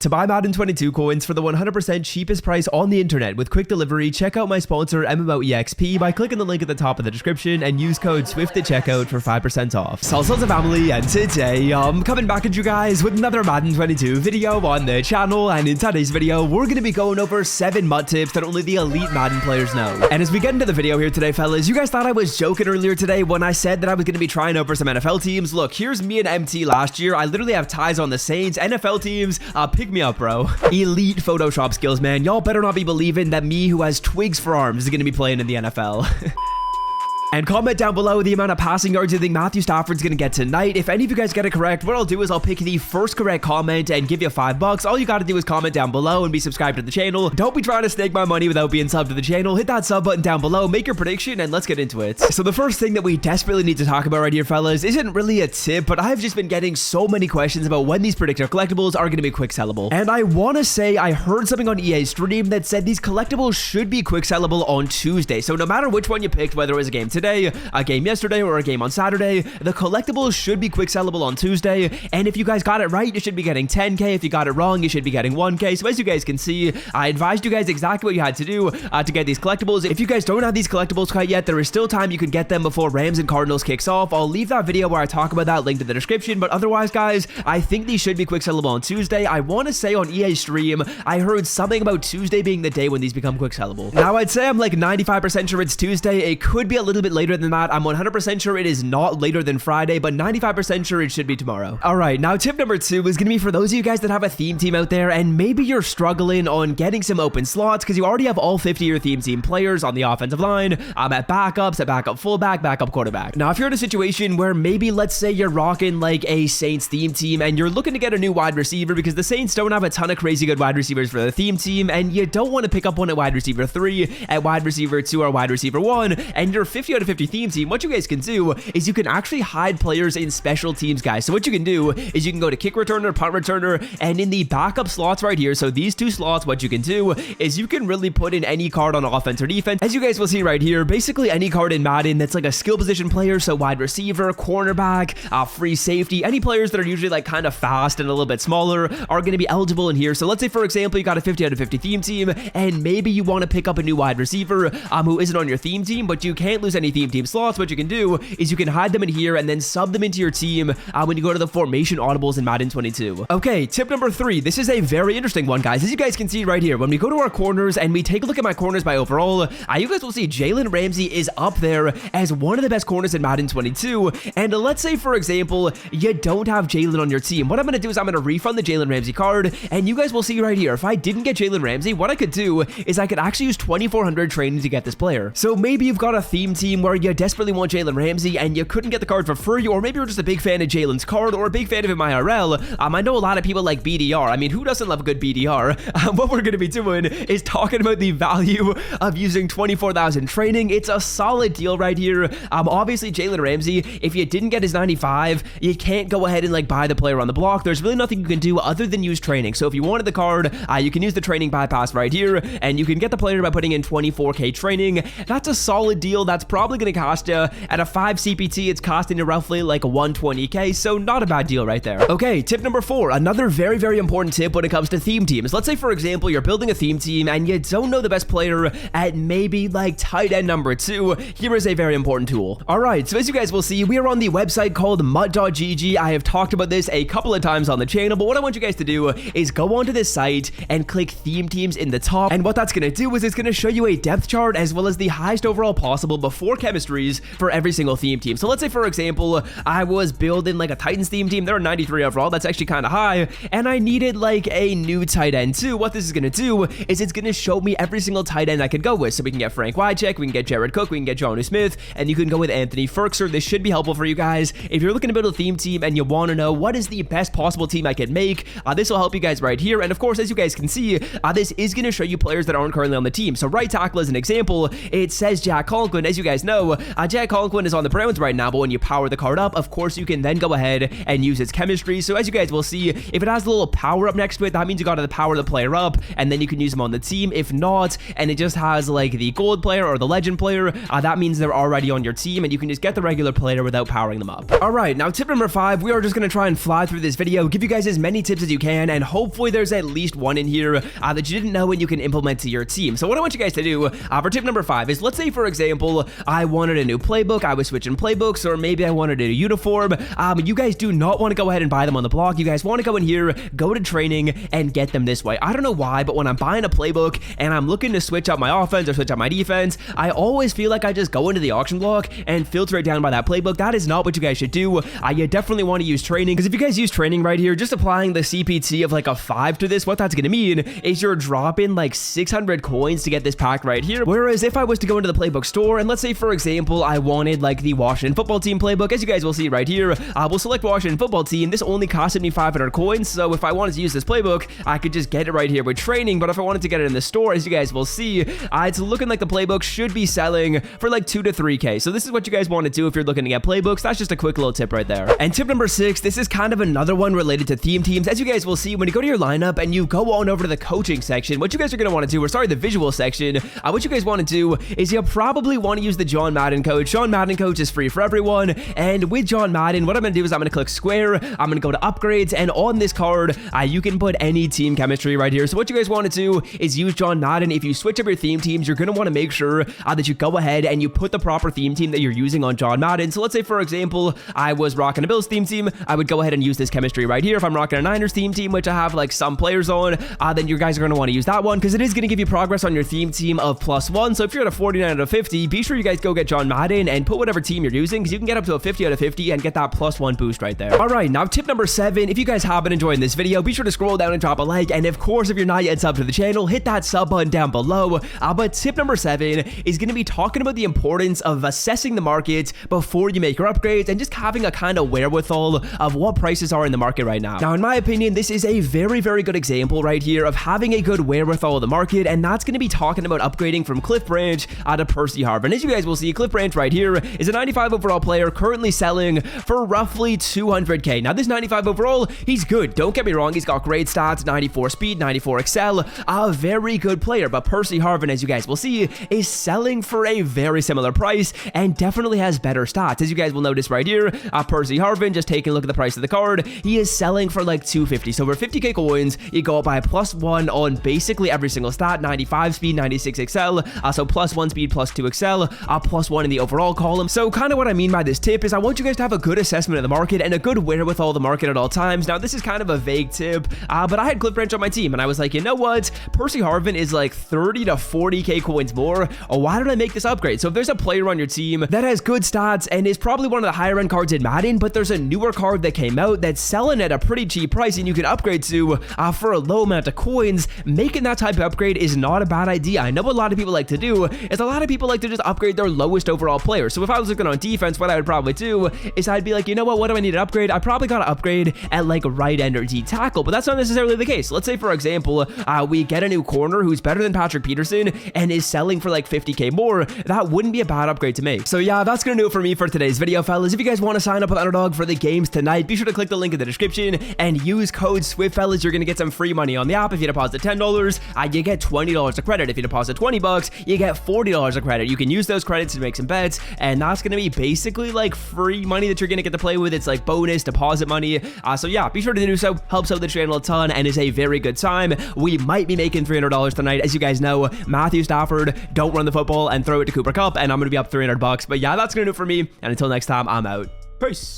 To buy Madden 22 coins for the 100% cheapest price on the internet with quick delivery, check out my sponsor MMOEXP by clicking the link at the top of the description and use code SWIFT at checkout for 5% off. Salsa family, and today I'm coming back at you guys with another Madden 22 video on the channel, and in today's video we're going to be going over 7 MUT tips that only the elite Madden players know. And as we get into the video here today, fellas, you guys thought I was joking earlier today when I said that I was going to be trying out for some NFL teams. Look, here's me and MT last year. I literally have ties on the Saints. NFL teams, pick me up, bro. Elite Photoshop skills, man. Y'all better not be believing that me, who has twigs for arms, is going to be playing in the NFL. And comment down below the amount of passing yards you think Matthew Stafford's going to get tonight. If any of you guys get it correct, what I'll do is I'll pick the first correct comment and give you $5. All you got to do is comment down below and be subscribed to the channel. Don't be trying to snake my money without being subbed to the channel. Hit that sub button down below, make your prediction, and let's get into it. So the first thing that we desperately need to talk about right here, fellas, isn't really a tip, but I've just been getting so many questions about when these predictor collectibles are going to be quick sellable. And I want to say I heard something on EA's stream that said these collectibles should be quick sellable on Tuesday. So no matter which one you picked, whether it was a game today, a game yesterday, or a game on Saturday, the collectibles should be quick sellable on Tuesday. And if you guys got it right, you should be getting 10k. If you got it wrong, you should be getting 1k. So as you guys can see, I advised you guys exactly what you had to do to get these collectibles. If you guys don't have these collectibles quite yet, there is still time. You can get them before Rams and Cardinals kicks off. I'll leave that video where I talk about that linked in the description. But otherwise, guys, I think these should be quick sellable on Tuesday. I want to say on EA stream, I heard something about Tuesday being the day when these become quick sellable. Now, I'd say I'm like 95% sure it's Tuesday. It could be a little bit later than that. I'm 100% sure it is not later than Friday, but 95% sure it should be tomorrow. All right, now tip number 2 is going to be for those of you guys that have a theme team out there, and maybe you're struggling on getting some open slots because you already have all 50 of your theme team players on the offensive line, at backups, at backup fullback, backup quarterback. Now, if you're in a situation where maybe, let's say you're rocking like a Saints theme team and you're looking to get a new wide receiver because the Saints don't have a ton of crazy good wide receivers for the theme team, and you don't want to pick up one at wide receiver 3, at wide receiver 2, or wide receiver 1, and you're 50 out of 50 theme team, what you guys can do is you can actually hide players in special teams, guys. So what you can do is you can go to kick returner, punt returner, and in the backup slots right here, so these 2 slots, what you can do is you can really put in any card on offense or defense. As you guys will see right here, basically any card in Madden that's like a skill position player, so wide receiver, cornerback, free safety, any players that are usually like kind of fast and a little bit smaller are going to be eligible in here. So let's say, for example, you got a 50 out of 50 theme team, and maybe you want to pick up a new wide receiver who isn't on your theme team, but you can't lose any theme team slots. What you can do is you can hide them in here and then sub them into your team when you go to the formation audibles in Madden 22. Okay, tip number 3. This is a very interesting one, guys. As you guys can see right here, when we go to our corners and we take a look at my corners by overall, you guys will see Jalen Ramsey is up there as one of the best corners in Madden 22. And let's say, for example, you don't have Jalen on your team. What I'm going to do is I'm going to refund the Jalen Ramsey card, and you guys will see right here, if I didn't get Jalen Ramsey, what I could do is I could actually use 2400 training to get this player. So maybe you've got a theme team where you desperately want Jalen Ramsey and you couldn't get the card for free, or maybe you're just a big fan of Jalen's card or a big fan of him IRL. I know a lot of people like BDR. I mean, who doesn't love a good BDR? What we're going to be doing is talking about the value of using 24,000 training. It's a solid deal right here. Obviously, Jalen Ramsey, if you didn't get his 95, you can't go ahead and like buy the player on the block. There's really nothing you can do other than use training. So if you wanted the card, you can use the training bypass right here, and you can get the player by putting in 24k training. That's a solid deal. That's probably going to cost you, at a 5 CPT, it's costing you roughly like 120k, so not a bad deal right there. Okay, tip number 4, another very, very important tip when it comes to theme teams. Let's say, for example, you're building a theme team and you don't know the best player at maybe like tight end number 2. Here is a very important tool. All right, so as you guys will see, we are on the website called MUT.gg. I have talked about this a couple of times on the channel, but what I want you guys to do is go onto this site and click theme teams in the top, and what that's going to do is it's going to show you a depth chart as well as the highest overall possible before chemistries for every single theme team. So let's say, for example, I was building like a Titans theme team. They're 93 overall. That's actually kind of high, and I needed like a new tight end too. What this is going to do is it's going to show me every single tight end I could go with. So we can get Frank Wycheck, we can get Jared Cook, we can get Jonnu Smith, and you can go with Anthony Firkser. This should be helpful for you guys if you're looking to build a theme team and you want to know what is the best possible team I can make. This will help you guys right here. And of course, as you guys can see, this is going to show you players that aren't currently on the team. So right tackle as an example, it says Jack Conklin. As you guys guys know, Jack Conklin is on the Browns right now, but when you power the card up, of course, you can then go ahead and use its chemistry. So as you guys will see, if it has a little power up next to it, that means you got to power the player up, and then you can use them on the team. If not, and it just has like the gold player or the legend player, that means they're already on your team, and you can just get the regular player without powering them up. All right, now tip number 5, we are just going to try and fly through this video, give you guys as many tips as you can, and hopefully there's at least one in here that you didn't know and you can implement to your team. So what I want you guys to do for tip number 5 is, let's say for example, I wanted a new playbook, I was switching playbooks, or maybe I wanted a uniform. You guys do not want to go ahead and buy them on the block. You guys want to go in here, go to training, and get them this way. I don't know why, but when I'm buying a playbook and I'm looking to switch up my offense or switch up my defense, I always feel like I just go into the auction block and filter it down by that playbook. That is not what you guys should do. You definitely want to use training, because if you guys use training right here, just applying the CPT of like a 5 to this, what that's going to mean is you're dropping like 600 coins to get this pack right here. Whereas if I was to go into the playbook store and let's say for example I wanted like the Washington football team playbook, as you guys will see right here, we'll select Washington football team. This only costed me 500 coins, so if I wanted to use this playbook, I could just get it right here with training. But if I wanted to get it in the store, as you guys will see, it's looking like the playbook should be selling for like 2 to 3k. So this is what you guys want to do if you're looking to get playbooks. That's just a quick little tip right there. And tip number 6, this is kind of another one related to theme teams. As you guys will see, when you go to your lineup and you go on over to the coaching section, what you guys are going to want to do, or sorry, the visual section, what you guys want to do is you probably want to use the John Madden coach. John Madden coach is free for everyone, and with John Madden, what I'm going to do is I'm going to click square, I'm going to go to upgrades, and on this card, you can put any team chemistry right here. So what you guys want to do is use John Madden. If you switch up your theme teams, you're going to want to make sure that you go ahead and you put the proper theme team that you're using on John Madden. So let's say, for example, I was rocking a Bills theme team, I would go ahead and use this chemistry right here. If I'm rocking a Niners theme team, which I have like some players on, then you guys are going to want to use that one, because it is going to give you progress on your theme team of +1. So if you're at a 49 out of 50, be sure you guys go get John Madden and put whatever team you're using, because you can get up to a 50 out of 50 and get that +1 boost right there. All right, now tip number 7, if you guys have been enjoying this video, be sure to scroll down and drop a like, and of course, if you're not yet subbed to the channel, hit that sub button down below. But tip number 7 is going to be talking about the importance of assessing the market before you make your upgrades, and just having a kind of wherewithal of what prices are in the market right now. Now, in my opinion, this is a very, very good example right here of having a good wherewithal of the market, and that's going to be talking about upgrading from Cliff Branch to Percy Harvin. As you guys will see, Cliff Branch right here is a 95 overall player, currently selling for roughly 200k. Now, this 95 overall, he's good. Don't get me wrong, he's got great stats, 94 speed, 94 excel, a very good player. But Percy Harvin, as you guys will see, is selling for a very similar price and definitely has better stats. As you guys will notice right here, Percy Harvin, just taking a look at the price of the card, he is selling for like 250. So for 50k coins, you go up by +1 on basically every single stat, 95 speed, 96 excel, so +1 speed, +2 excel, +1 in the overall column. So kind of what I mean by this tip is I want you guys to have a good assessment of the market and a good wherewithal of the market at all times. Now, this is kind of a vague tip, but I had Cliff Branch on my team, and I was like, you know what? Percy Harvin is like 30 to 40k coins more. Why don't I make this upgrade? So if there's a player on your team that has good stats and is probably one of the higher end cards in Madden, but there's a newer card that came out that's selling at a pretty cheap price and you can upgrade to for a low amount of coins, making that type of upgrade is not a bad idea. I know what a lot of people like to do is a lot of people like to just upgrade their lowest overall player. So if I was looking on defense, what I would probably do is I'd be like, you know what do I need to upgrade? I probably got to upgrade at like right end or D tackle, but that's not necessarily the case. Let's say, for example, we get a new corner who's better than Patrick Peterson and is selling for like 50k more. That wouldn't be a bad upgrade to make. So yeah, that's gonna do it for me for today's video, fellas. If you guys want to sign up with Underdog for the games tonight, be sure to click the link in the description and use code SWIFT, fellas. You're gonna get some free money on the app. If you deposit $10, you get $20 of credit. If you deposit $20, you get $40 of credit. You can use those credits to make some bets, and that's gonna be basically like free money that you're gonna get to play with. It's like bonus deposit money. So yeah, be sure to do so. Helps out the channel a ton and is a very good time. We might be making $300 tonight. As you guys know, Matthew Stafford don't run the football and throw it to Cooper Kupp, and I'm gonna be up $300. But yeah, that's gonna do it for me, and until next time, I'm out. Peace.